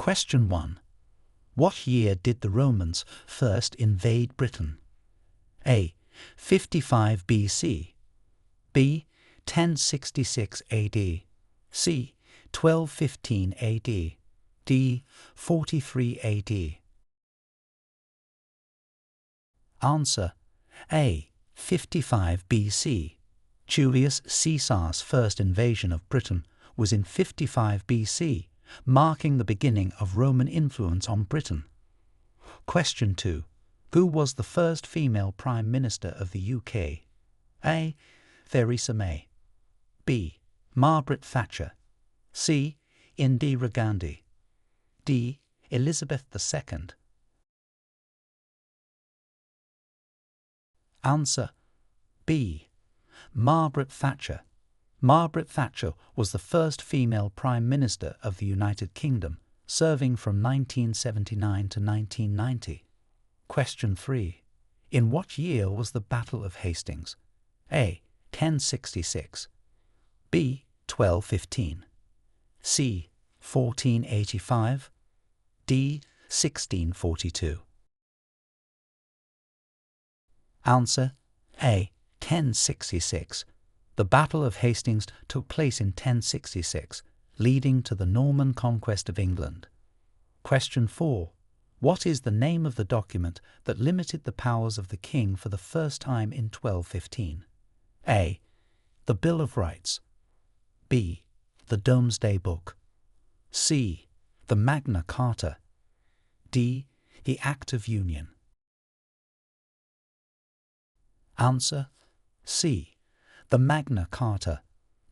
Question 1. What year did the Romans first invade Britain? A. 55 BC, B. 1066 AD, C. 1215 AD, D. 43 AD. Answer: A. 55 BC. Julius Caesar's first invasion of Britain was in 55 BC, marking the beginning of Roman influence on Britain. Question 2. Who was the first female Prime Minister of the UK? A. Theresa May, B. Margaret Thatcher, C. Indira Gandhi, D. Elizabeth II. Answer: B. Margaret Thatcher. Margaret Thatcher was the first female Prime Minister of the United Kingdom, serving from 1979 to 1990. Question 3. In what year was the Battle of Hastings? A. 1066, B. 1215, C. 1485, D. 1642. Answer: A. 1066. The Battle of Hastings took place in 1066, leading to the Norman conquest of England. Question 4. What is the name of the document that limited the powers of the king for the first time in 1215? A. The Bill of Rights, B. The Domesday Book, C. The Magna Carta, D. The Act of Union. Answer: C. The Magna Carta.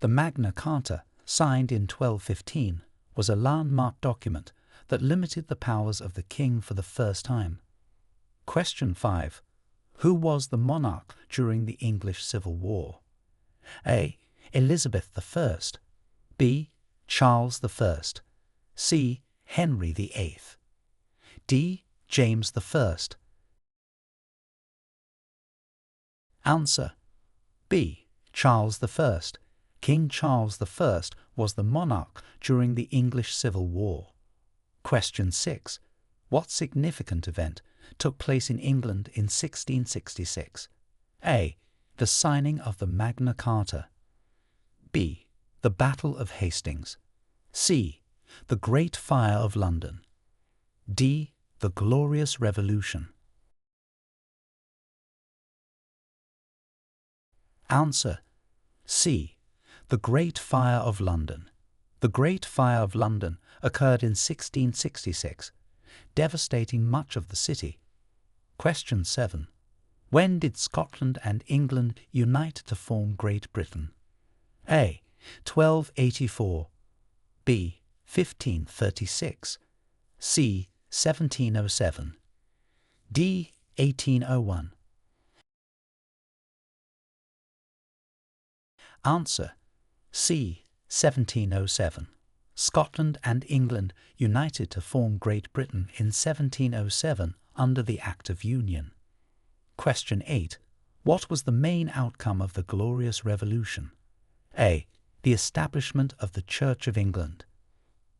The Magna Carta, signed in 1215, was a landmark document that limited the powers of the king for the first time. Question 5. Who was the monarch during the English Civil War? A. Elizabeth I, B. Charles I, C. Henry VIII, D. James I. Answer: B. Charles I. King Charles I was the monarch during the English Civil War. Question 6. What significant event took place in England in 1666? A. The signing of the Magna Carta, B. The Battle of Hastings, C. The Great Fire of London, D. The Glorious Revolution. Answer: C. The Great Fire of London. The Great Fire of London occurred in 1666, devastating much of the city. Question 7. When did Scotland and England unite to form Great Britain? A. 1284, B. 1536, C. 1707, D. 1801. Answer: C. 1707. Scotland and England united to form Great Britain in 1707 under the Act of Union. Question 8. What was the main outcome of the Glorious Revolution? A. The establishment of the Church of England,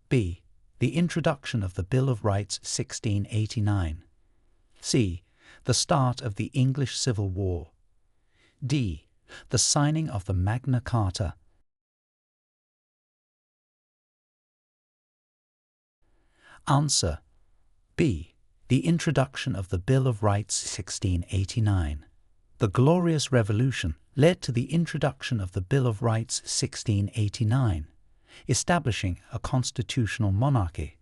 B. The introduction of the Bill of Rights 1689, C. The start of the English Civil War, D. The signing of the Magna Carta. Answer: B. The introduction of the Bill of Rights 1689. The Glorious Revolution led to the introduction of the Bill of Rights 1689, establishing a constitutional monarchy.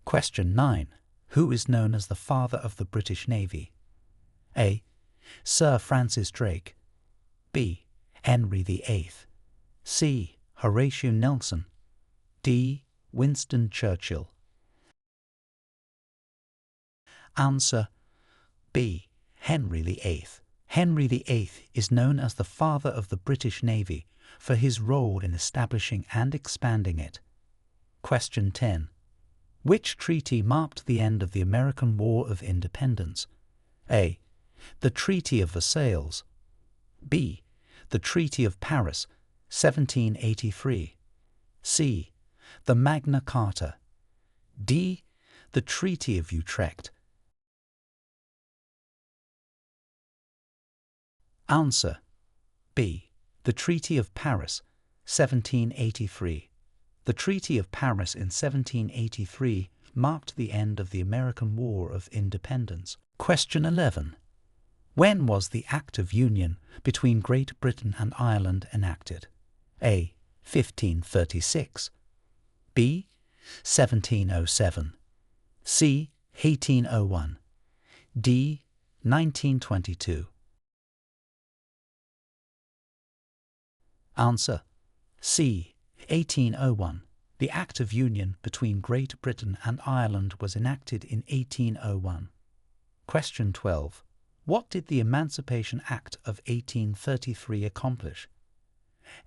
Question 9. Who is known as the father of the British Navy? A. Sir Francis Drake, B. Henry VIII, C. Horatio Nelson, D. Winston Churchill. Answer: B. Henry VIII. Henry VIII is known as the father of the British Navy for his role in establishing and expanding it. Question 10. Which treaty marked the end of the American War of Independence? A. The Treaty of Versailles, B. The Treaty of Paris, 1783, C. The Magna Carta, D. The Treaty of Utrecht. Answer B. The Treaty of Paris, 1783. The Treaty of Paris in 1783 marked the end of the American War of Independence. Question 11. When was the Act of Union between Great Britain and Ireland enacted? A. 1536. B. 1707. C. 1801. D. 1922. Answer C. 1801. The Act of Union between Great Britain and Ireland was enacted in 1801. Question 12. What did the Emancipation Act of 1833 accomplish?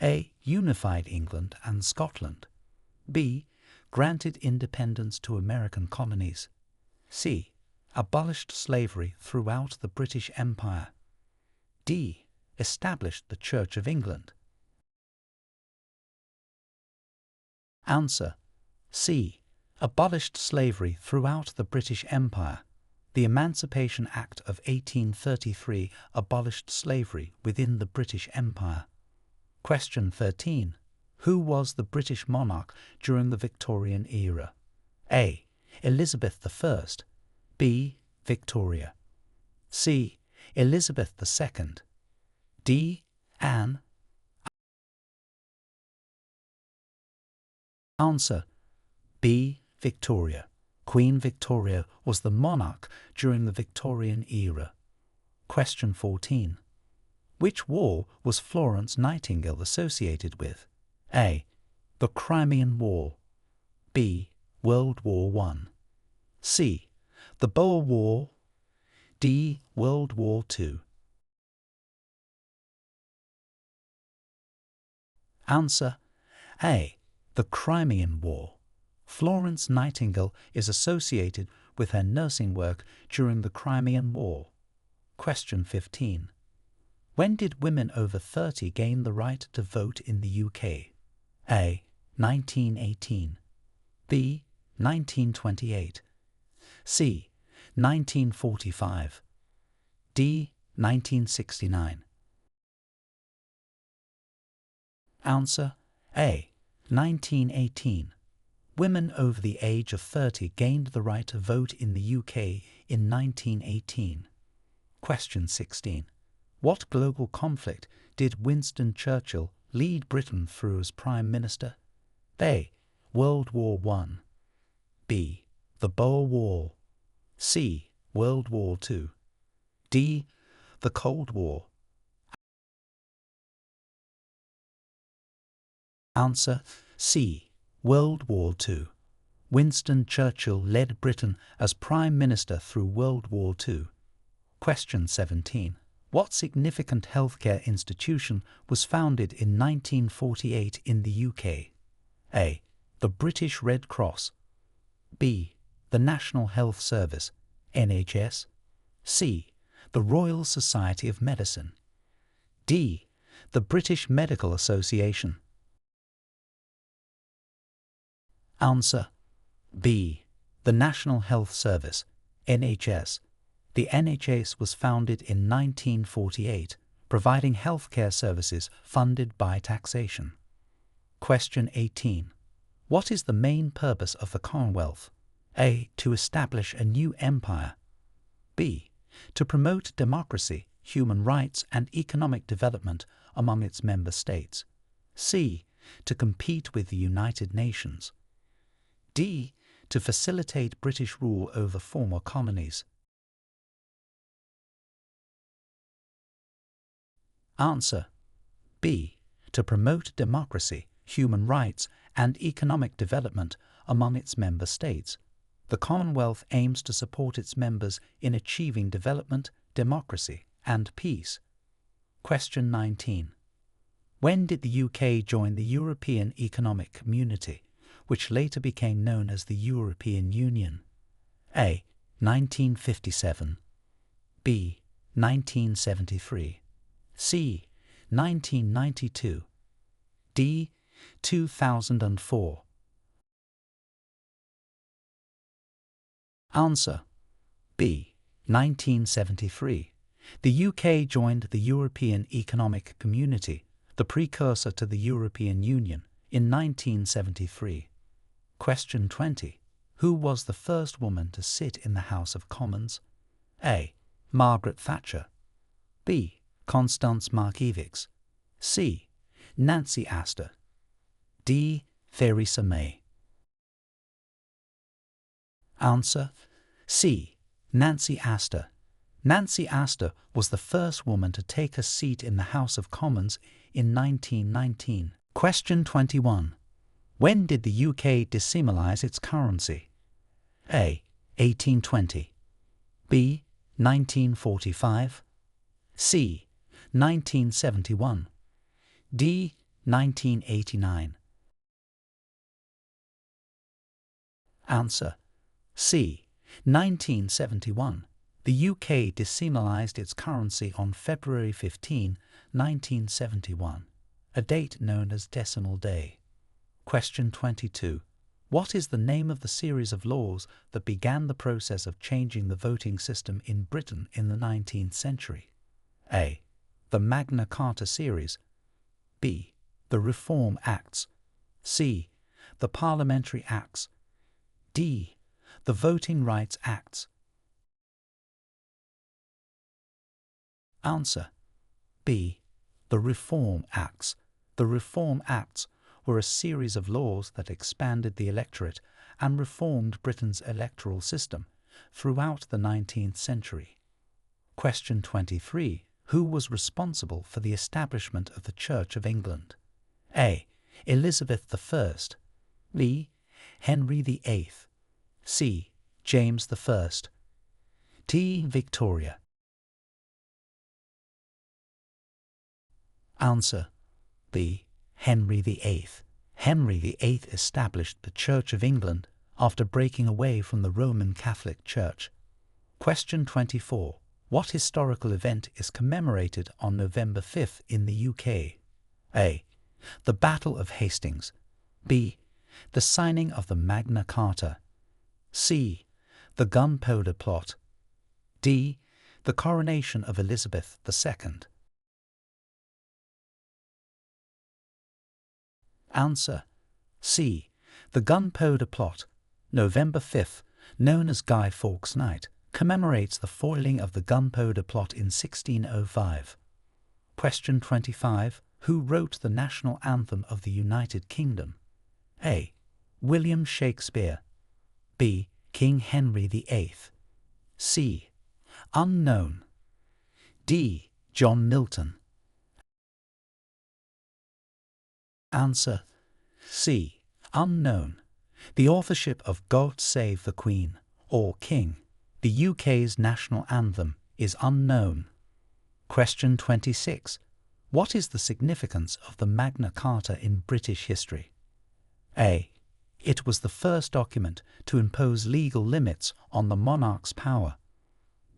A. Unified England and Scotland. B. Granted independence to American colonies. C. Abolished slavery throughout the British Empire. D. Established the Church of England. Answer C. Abolished slavery throughout the British Empire. The Emancipation Act of 1833 abolished slavery within the British Empire. Question 13. Who was the British monarch during the Victorian era? A. Elizabeth I. B. Victoria. C. Elizabeth II. D. Anne. Answer B. Victoria. Queen Victoria was the monarch during the Victorian era. Question 14. Which war was Florence Nightingale associated with? A. The Crimean War. B. World War I. C. The Boer War. D. World War II. Answer A. The Crimean War. Florence Nightingale is associated with her nursing work during the Crimean War. Question 15. When did women over 30 gain the right to vote in the UK? A. 1918. B. 1928. C. 1945. D. 1969. Answer A. 1918. Women over the age of 30 gained the right to vote in the UK in 1918. Question 16. What global conflict did Winston Churchill lead Britain through as Prime Minister? A. World War I. B. The Boer War. C. World War II. D. The Cold War. Answer C. World War II. Winston Churchill led Britain as Prime Minister through World War II. Question 17. What significant healthcare institution was founded in 1948 in the UK? A. The British Red Cross. B. The National Health Service, NHS. C. The Royal Society of Medicine. D. The British Medical Association. Answer B. The National Health Service, NHS. The NHS was founded in 1948, providing healthcare services funded by taxation. Question 18. What is the main purpose of the Commonwealth? A. To establish a new empire. B. To promote democracy, human rights and economic development among its member states. C. To compete with the United Nations. D. To facilitate British rule over former colonies. Answer B. To promote democracy, human rights and economic development among its member states. The Commonwealth aims to support its members in achieving development, democracy and peace. Question 19. When did the UK join the European Economic Community, which later became known as the European Union? A. 1957. B. 1973. C. 1992. D. 2004. Answer B. 1973. The UK joined the European Economic Community, the precursor to the European Union, in 1973. Question 20. Who was the first woman to sit in the House of Commons? A. Margaret Thatcher. B. Constance Markievicz. C. Nancy Astor. D. Theresa May. Answer C. Nancy Astor. Nancy Astor was the first woman to take a seat in the House of Commons in 1919. Question 21. When did the UK decimalize its currency? A. 1820. B. 1945. C. 1971. D. 1989. Answer C. 1971. The UK decimalised its currency on February 15, 1971, a date known as Decimal Day. Question 22. What is the name of the series of laws that began the process of changing the voting system in Britain in the 19th century? A. The Magna Carta series. B. The Reform Acts. C. The Parliamentary Acts. D. The Voting Rights Acts. Answer B. The Reform Acts. The Reform Acts were a series of laws that expanded the electorate and reformed Britain's electoral system throughout the 19th century. Question 23. Who was responsible for the establishment of the Church of England? A. Elizabeth I. B. Henry VIII. C. James I. D. Victoria. Answer B. Henry VIII. Henry VIII established the Church of England after breaking away from the Roman Catholic Church. Question 24. What historical event is commemorated on November 5th in the UK? A. The Battle of Hastings. B. The signing of the Magna Carta. C. The Gunpowder Plot. D. The coronation of Elizabeth II. Answer C. The Gunpowder Plot. November 5th, known as Guy Fawkes Night, commemorates the foiling of the Gunpowder Plot in 1605. Question 25. Who wrote the national anthem of the United Kingdom? A. William Shakespeare. B. King Henry VIII. C. Unknown. D. John Milton. Answer C. Unknown. The authorship of God Save the Queen, or King, the UK's national anthem, is unknown. Question 26. What is the significance of the Magna Carta in British history? A. It was the first document to impose legal limits on the monarch's power.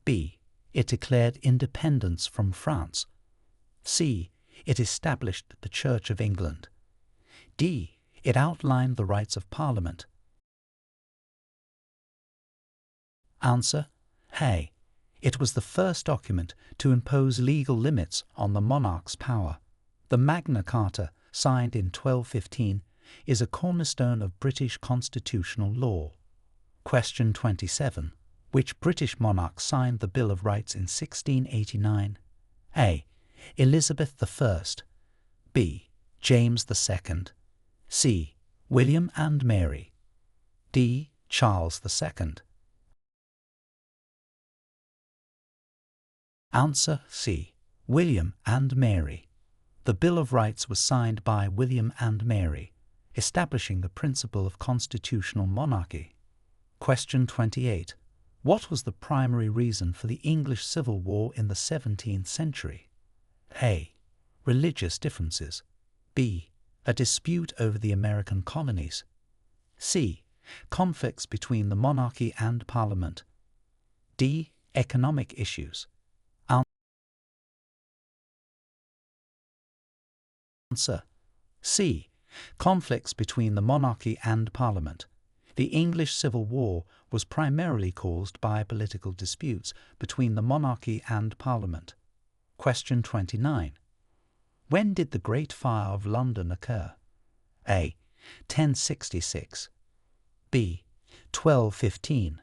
B. It declared independence from France. C. It established the Church of England. D. It outlined the rights of Parliament. Answer A. It was the first document to impose legal limits on the monarch's power. The Magna Carta, signed in 1215, is a cornerstone of British constitutional law. Question 27. Which British monarch signed the Bill of Rights in 1689? A. Elizabeth I. B. James II. C. William and Mary. D. Charles II. Answer C. William and Mary. The Bill of Rights was signed by William and Mary, establishing the principle of constitutional monarchy. Question 28. What was the primary reason for the English Civil War in the 17th century? A. Religious differences. B. A dispute over the American colonies. C. Conflicts between the monarchy and Parliament. D. Economic issues. Answer C. Conflicts between the monarchy and Parliament. The English Civil War was primarily caused by political disputes between the monarchy and Parliament. Question 29. When did the Great Fire of London occur? A. 1066. B. 1215.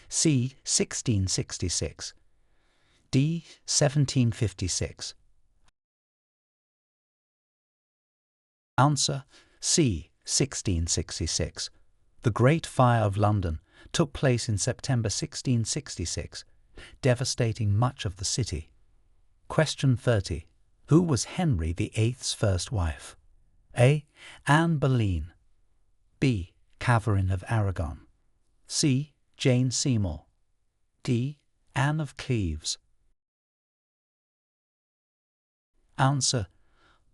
C. 1666. D. 1756. Answer: C. 1666. The Great Fire of London took place in September 1666, devastating much of the city. Question 30. Who was Henry VIII's first wife? A. Anne Boleyn. B. Catherine of Aragon. C. Jane Seymour. D. Anne of Cleves. Answer: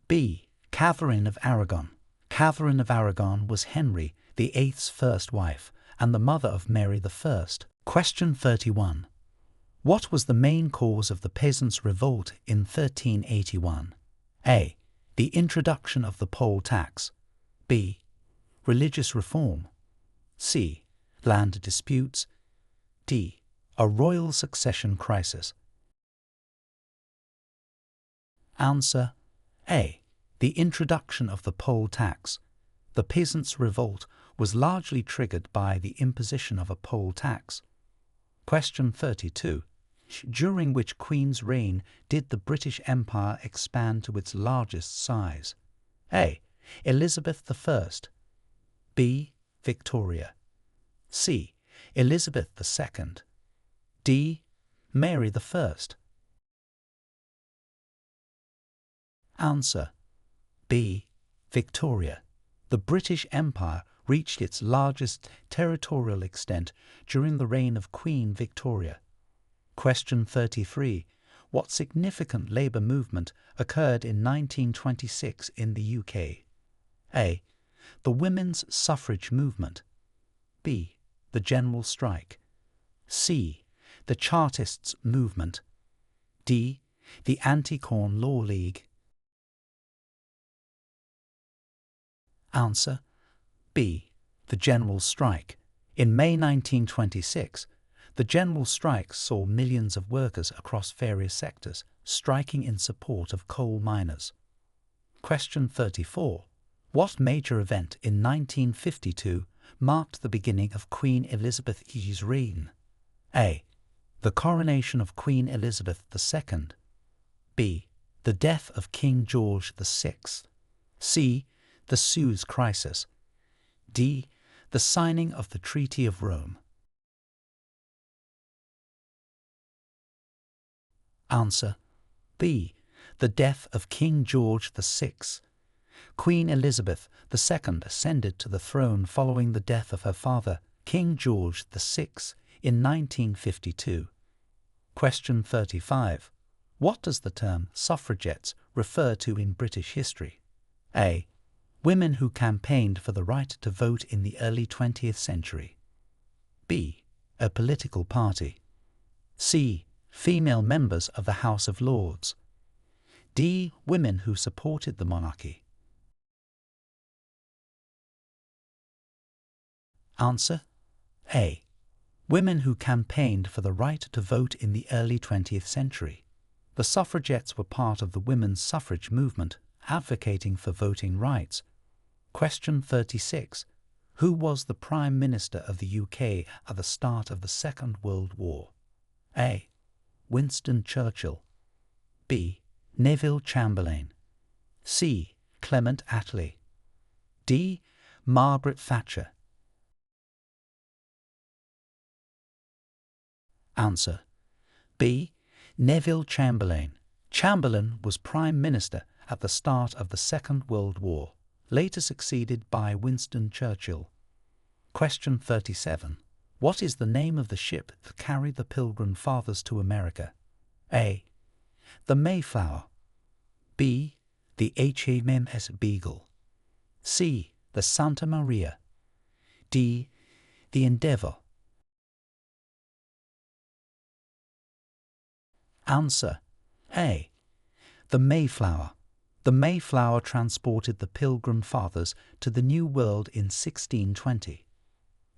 B. Catherine of Aragon. Catherine of Aragon was Henry VIII's first wife and the mother of Mary I. Question 31. What was the main cause of the Peasants' Revolt in 1381? A. The introduction of the poll tax. B. Religious reform. C. Land disputes. D. A royal succession crisis. Answer: A. The introduction of the poll tax. The Peasants' Revolt was largely triggered by the imposition of a poll tax. Question 32. During which Queen's reign did the British Empire expand to its largest size? A. Elizabeth I. B. Victoria. C. Elizabeth II. D. Mary I. Answer: B. Victoria. The British Empire reached its largest territorial extent during the reign of Queen Victoria. Question 33. What significant labour movement occurred in 1926 in the UK? A. The women's suffrage movement. B. The general strike. C. The Chartists movement. D. The Anti-Corn Law League. Answer: B. The general strike. In May 1926, the general strike saw millions of workers across various sectors striking in support of coal miners. Question 34. What major event in 1952 marked the beginning of Queen Elizabeth's reign? A. The coronation of Queen Elizabeth II. B. The death of King George VI. C. The Suez Crisis. D. The signing of the Treaty of Rome. Answer: B. The death of King George VI. Queen Elizabeth II ascended to the throne following the death of her father, King George VI, in 1952. Question 35. What does the term suffragettes refer to in British history? A. Women who campaigned for the right to vote in the early 20th century. B. A political party. C. Female members of the House of Lords. D. Women who supported the monarchy. Answer: A. Women who campaigned for the right to vote in the early 20th century. The suffragettes were part of the women's suffrage movement, advocating for voting rights. Question 36. Who was the Prime Minister of the UK at the start of the Second World War? A. Winston Churchill. B. Neville Chamberlain. C. Clement Attlee. D. Margaret Thatcher. Answer: B. Neville Chamberlain. Chamberlain was Prime Minister at the start of the Second World War, later succeeded by Winston Churchill. Question 37. What is the name of the ship that carried the Pilgrim Fathers to America? A. The Mayflower. B. The HMS Beagle. C. The Santa Maria. D. The Endeavour. Answer: A. The Mayflower. The Mayflower transported the Pilgrim Fathers to the New World in 1620.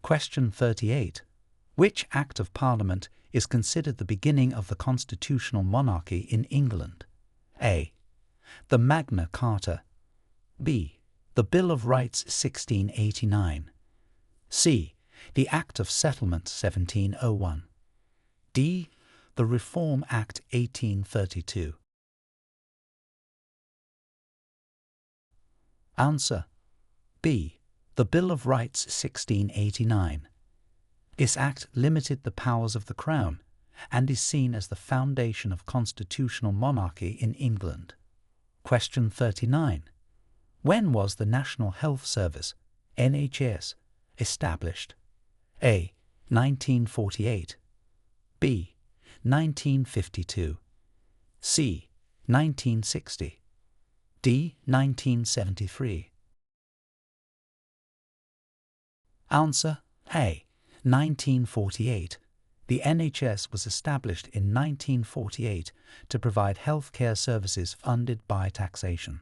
Question 38. Which Act of Parliament is considered the beginning of the constitutional monarchy in England? A. The Magna Carta. B. The Bill of Rights 1689. C. The Act of Settlement 1701. D. The Reform Act 1832. Answer. B. The Bill of Rights 1689. This act limited the powers of the Crown and is seen as the foundation of constitutional monarchy in England. Question 39. When was the National Health Service, NHS, established? A. 1948. B. 1952. C. 1960. D. 1973. Answer. A. 1948. The NHS was established in 1948 to provide health care services funded by taxation.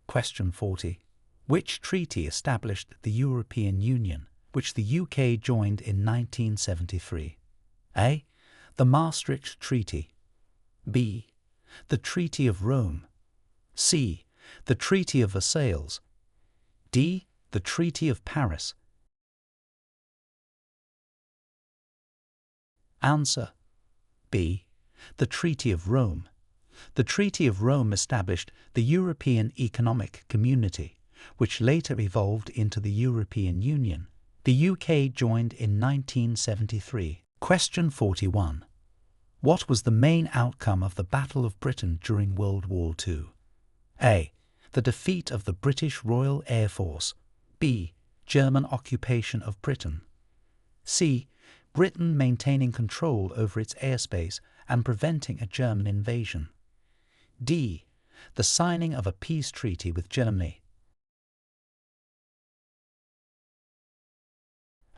Question 40. Which treaty established the European Union, which the UK joined in 1973? A. The Maastricht Treaty. B. The Treaty of Rome. C. The Treaty of Versailles. D. The Treaty of Paris. Answer. B. The Treaty of Rome. The Treaty of Rome established the European Economic Community, which later evolved into the European Union. The UK joined in 1973. Question 41. What was the main outcome of the Battle of Britain during World War II? A. The defeat of the British Royal Air Force. B. German occupation of Britain. C. Britain maintaining control over its airspace and preventing a German invasion. D. The signing of a peace treaty with Germany.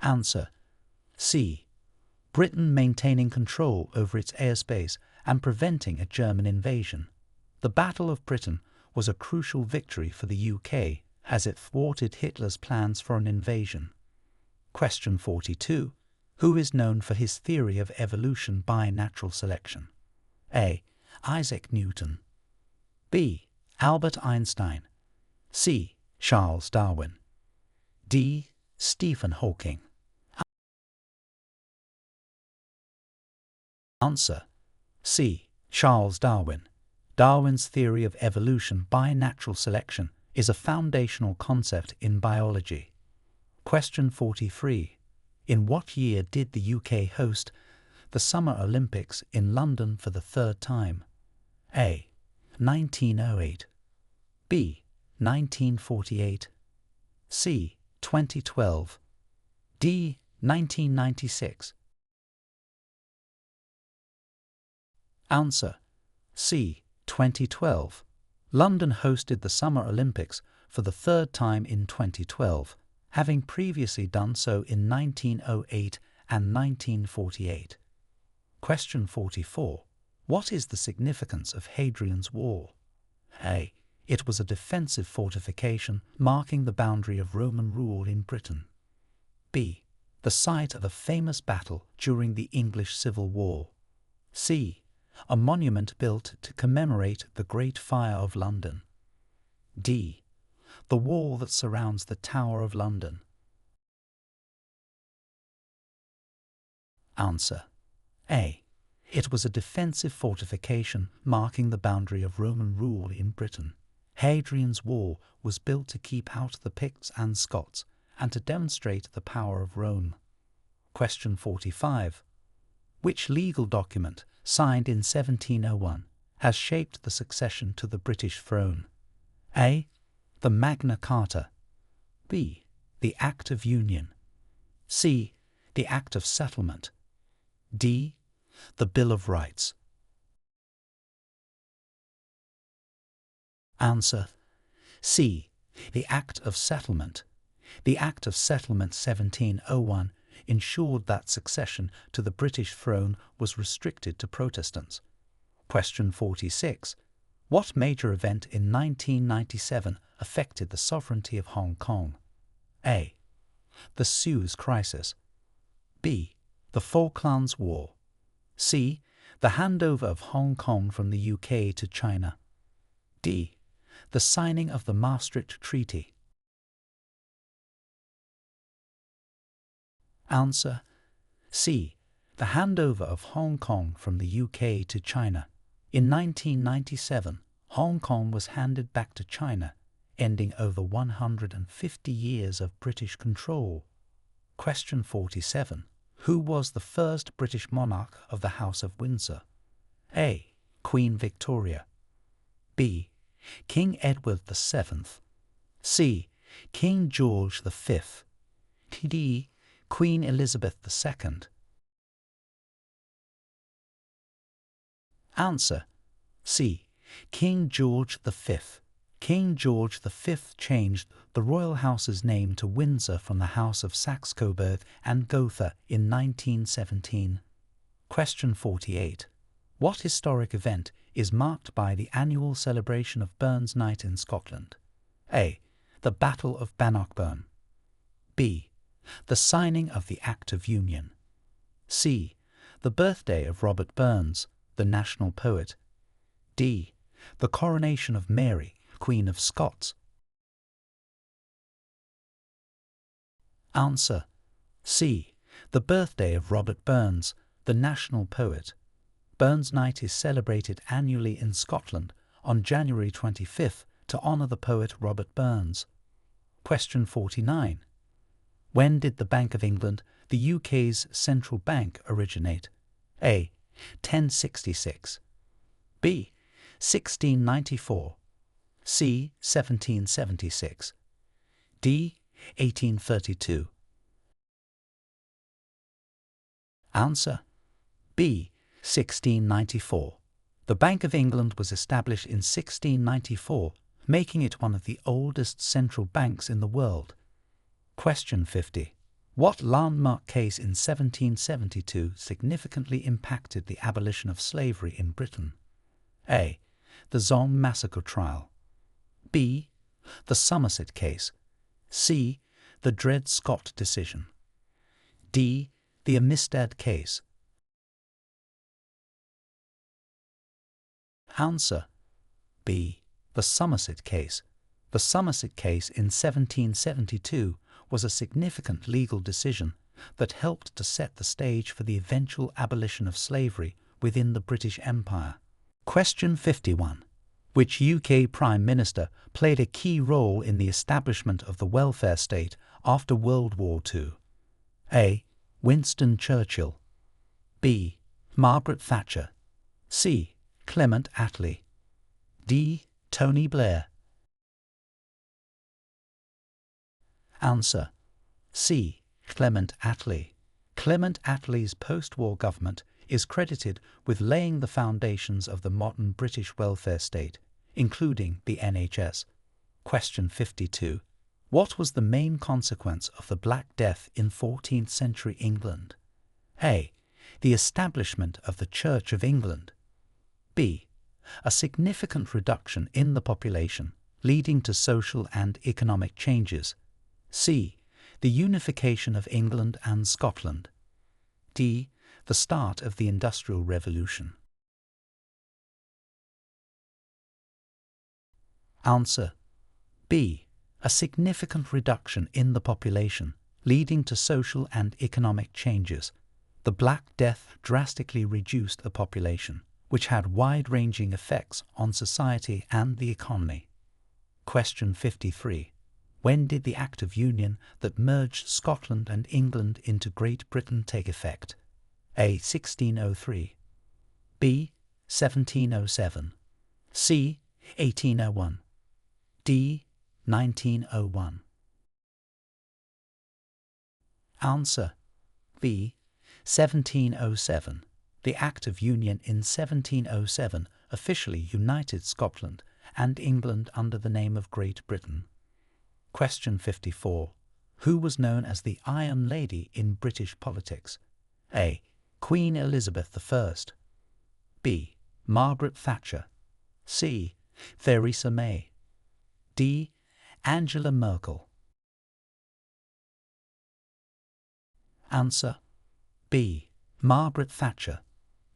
Answer. C. Britain maintaining control over its airspace and preventing a German invasion. The Battle of Britain was a crucial victory for the UK as it thwarted Hitler's plans for an invasion. Question 42. Who is known for his theory of evolution by natural selection? A. Isaac Newton. B. Albert Einstein. C. Charles Darwin. D. Stephen Hawking. Answer. C. Charles Darwin. Darwin's theory of evolution by natural selection is a foundational concept in biology. Question 43. In what year did the UK host the Summer Olympics in London for the third time? A. 1908. B. 1948. C. 2012. D. 1996. Answer. C. 2012. London hosted the Summer Olympics for the third time in 2012, having previously done so in 1908 and 1948. Question 44. What is the significance of Hadrian's Wall? A. It was a defensive fortification marking the boundary of Roman rule in Britain. B. The site of a famous battle during the English Civil War. C. A monument built to commemorate the Great Fire of London. D. The wall that surrounds the Tower of London. Answer. A. It was a defensive fortification marking the boundary of Roman rule in Britain. Hadrian's Wall was built to keep out the Picts and Scots and to demonstrate the power of Rome. Question 45. Which legal document, signed in 1701, has shaped the succession to the British throne? A. The Magna Carta. B. The Act of Union. C. The Act of Settlement. D. The Bill of Rights. Answer. C. The Act of Settlement. The Act of Settlement 1701 ensured that succession to the British throne was restricted to Protestants. Question 46. What major event in 1997 affected the sovereignty of Hong Kong? A. The Suez Crisis. B. The Falklands War. C. The handover of Hong Kong from the UK to China. D. The signing of the Maastricht Treaty. Answer: C. The handover of Hong Kong from the UK to China. In 1997, Hong Kong was handed back to China, ending over 150 years of British control. Question 47. Who was the first British monarch of the House of Windsor? A. Queen Victoria. B. King Edward VII. C. King George V. D. Queen Elizabeth II. Answer: C. King George V. King George V changed the royal house's name to Windsor from the House of Saxe-Coburg and Gotha in 1917. Question 48. What historic event is marked by the annual celebration of Burns Night in Scotland? A. The Battle of Bannockburn. B. The signing of the Act of Union. C. The birthday of Robert Burns, the national poet. D. The coronation of Mary, Queen of Scots. Answer: C. The birthday of Robert Burns, the national poet. Burns Night is celebrated annually in Scotland on January 25th to honour the poet Robert Burns. Question 49. When did the Bank of England, the UK's central bank, originate? A. 1066. B. 1694. C. 1776. D. 1832. Answer: B. 1694. The Bank of England was established in 1694, making it one of the oldest central banks in the world. Question 50. What landmark case in 1772 significantly impacted the abolition of slavery in Britain? A. The Zong Massacre Trial. B. The Somerset Case. C. The Dred Scott Decision. D. The Amistad Case. Answer: B. The Somerset Case. The Somerset Case in 1772 was a significant legal decision that helped to set the stage for the eventual abolition of slavery within the British Empire. Question 51. Which UK Prime Minister played a key role in the establishment of the welfare state after World War II? A. Winston Churchill. B. Margaret Thatcher. C. Clement Attlee. D. Tony Blair. Answer: C. Clement Attlee. Clement Attlee's post-war government is credited with laying the foundations of the modern British welfare state, including the NHS. Question 52. What was the main consequence of the Black Death in 14th century England? A. The establishment of the Church of England. B. A significant reduction in the population, leading to social and economic changes. C. The unification of England and Scotland. D. The start of the Industrial Revolution. Answer: B. A significant reduction in the population, leading to social and economic changes. The Black Death drastically reduced the population, which had wide-ranging effects on society and the economy. Question 53. When did the Act of Union that merged Scotland and England into Great Britain take effect? A. 1603. B. 1707. C. 1801. D. 1901. Answer: B. 1707. The Act of Union in 1707 officially united Scotland and England under the name of Great Britain. Question 54. Who was known as the Iron Lady in British politics? A. Queen Elizabeth I. B. Margaret Thatcher. C. Theresa May. D. Angela Merkel. Answer B. Margaret Thatcher.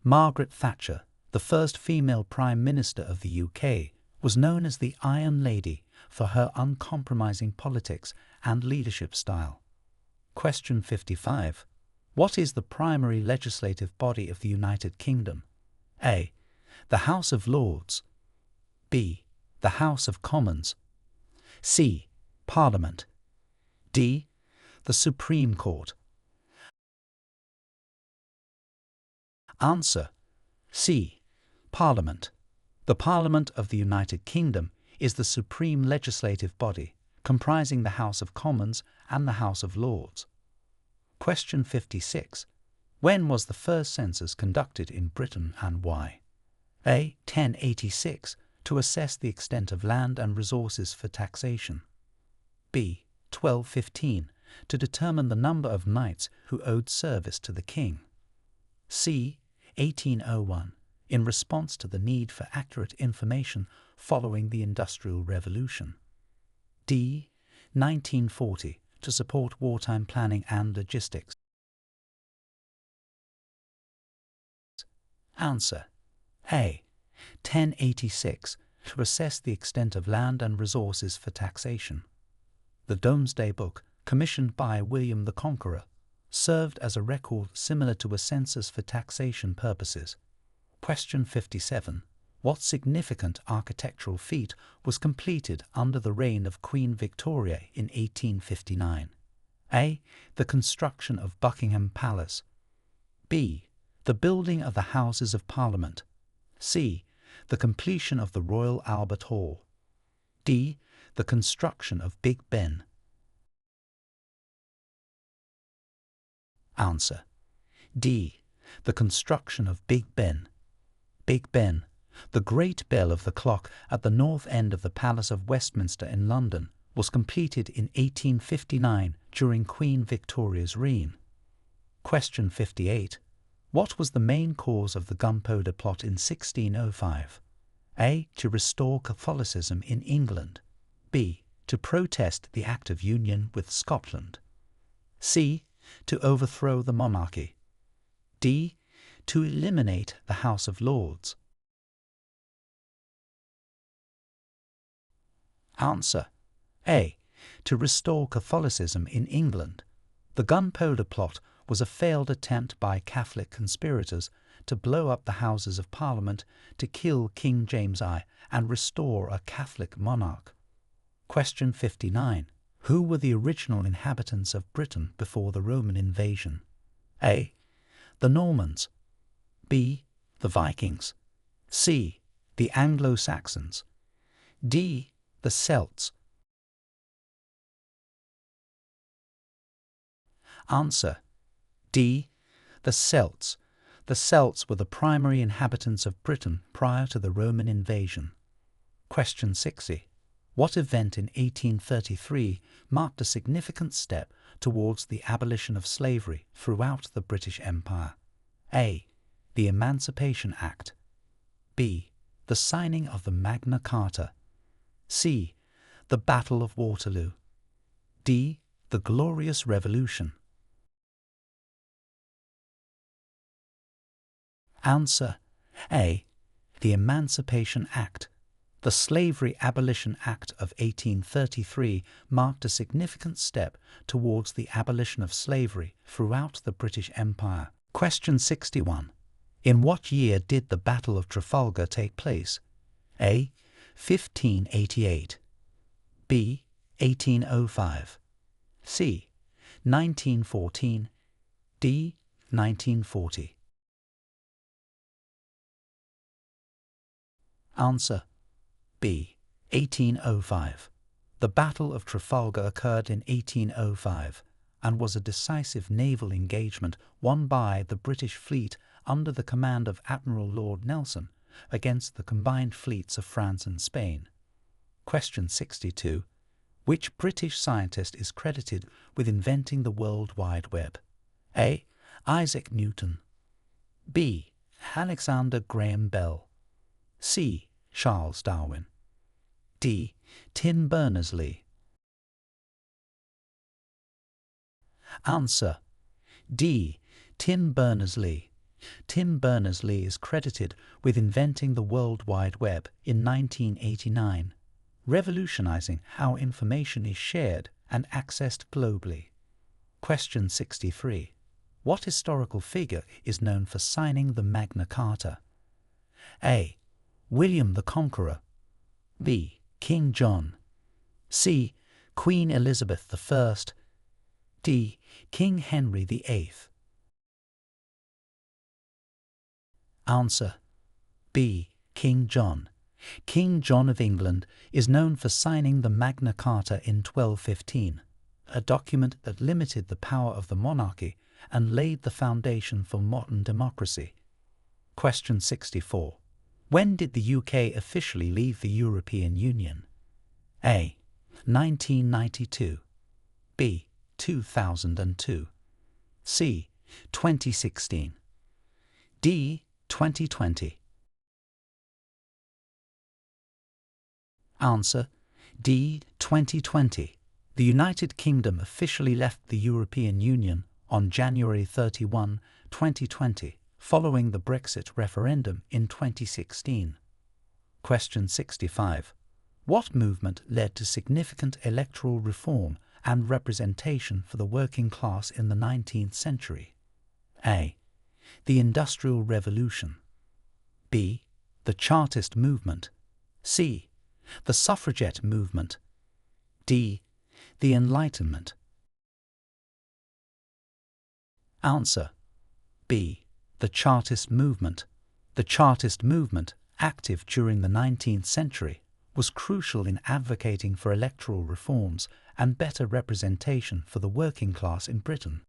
Margaret Thatcher, the first female Prime Minister of the UK, was known as the Iron Lady for her uncompromising politics and leadership style. Question 55. What is the primary legislative body of the United Kingdom? A. The House of Lords. B. The House of Commons. C. Parliament. D. The Supreme Court. Answer C. Parliament. The Parliament of the United Kingdom is the supreme legislative body, comprising the House of Commons and the House of Lords. Question 56. When was the first census conducted in Britain and why? A. 1086, to assess the extent of land and resources for taxation. B. 1215, to determine the number of knights who owed service to the king. C. 1801, in response to the need for accurate information following the Industrial Revolution. D. 1940, to support wartime planning and logistics. Answer A. 1086, to assess the extent of land and resources for taxation. The Domesday Book, commissioned by William the Conqueror, served as a record similar to a census for taxation purposes. Question 57. What significant architectural feat was completed under the reign of Queen Victoria in 1859? A. The construction of Buckingham Palace. B. The building of the Houses of Parliament. C. The completion of the Royal Albert Hall. D. The construction of Big Ben. Answer D. The construction of Big Ben. Big Ben, the great bell of the clock at the north end of the Palace of Westminster in London, was completed in 1859 during Queen Victoria's reign. Question 58. What was the main cause of the Gunpowder Plot in 1605? A. To restore Catholicism in England. B. To protest the Act of Union with Scotland. C. To overthrow the monarchy. D. To eliminate the House of Lords. Answer A. To restore Catholicism in England. The Gunpowder Plot was a failed attempt by Catholic conspirators to blow up the Houses of Parliament to kill King James I and restore a Catholic monarch. Question 59. Who were the original inhabitants of Britain before the Roman invasion? A. The Normans. B. The Vikings. C. The Anglo-Saxons. D. The Celts. Answer D. The Celts. The Celts were the primary inhabitants of Britain prior to the Roman invasion. Question 60. What event in 1833 marked a significant step towards the abolition of slavery throughout the British Empire? A. The Emancipation Act. B. The signing of the Magna Carta. C. The Battle of Waterloo. D. The Glorious Revolution. Answer A. The Emancipation Act. The Slavery Abolition Act of 1833 marked a significant step towards the abolition of slavery throughout the British Empire. Question 61. In what year did the Battle of Trafalgar take place? A. 1588. B. 1805. C. 1914. D. 1940. Answer B. 1805. The Battle of Trafalgar occurred in 1805 and was a decisive naval engagement won by the British fleet under the command of Admiral Lord Nelson against the combined fleets of France and Spain. Question 62. Which British scientist is credited with inventing the World Wide Web? A. Isaac Newton. B. Alexander Graham Bell. C. Charles Darwin. D. Tim Berners-Lee. Answer D. Tim Berners-Lee. Tim Berners-Lee is credited with inventing the World Wide Web in 1989, revolutionizing how information is shared and accessed globally. Question 63. What historical figure is known for signing the Magna Carta? A. William the Conqueror. B. King John. C. Queen Elizabeth I. D. King Henry VIII. Answer: B. King John. King John of England is known for signing the Magna Carta in 1215, a document that limited the power of the monarchy and laid the foundation for modern democracy. Question 64. When did the UK officially leave the European Union? A. 1992. B. 2002. C. 2016. D. 2020. Answer: D. 2020. The United Kingdom officially left the European Union on January 31, 2020, following the Brexit referendum in 2016. Question 65. What movement led to significant electoral reform and representation for the working class in the 19th century? A. The Industrial Revolution. B. The Chartist movement. C. The Suffragette movement. D. The Enlightenment. Answer: B. The Chartist movement. The Chartist movement, active during the 19th century, was crucial in advocating for electoral reforms and better representation for the working class in Britain.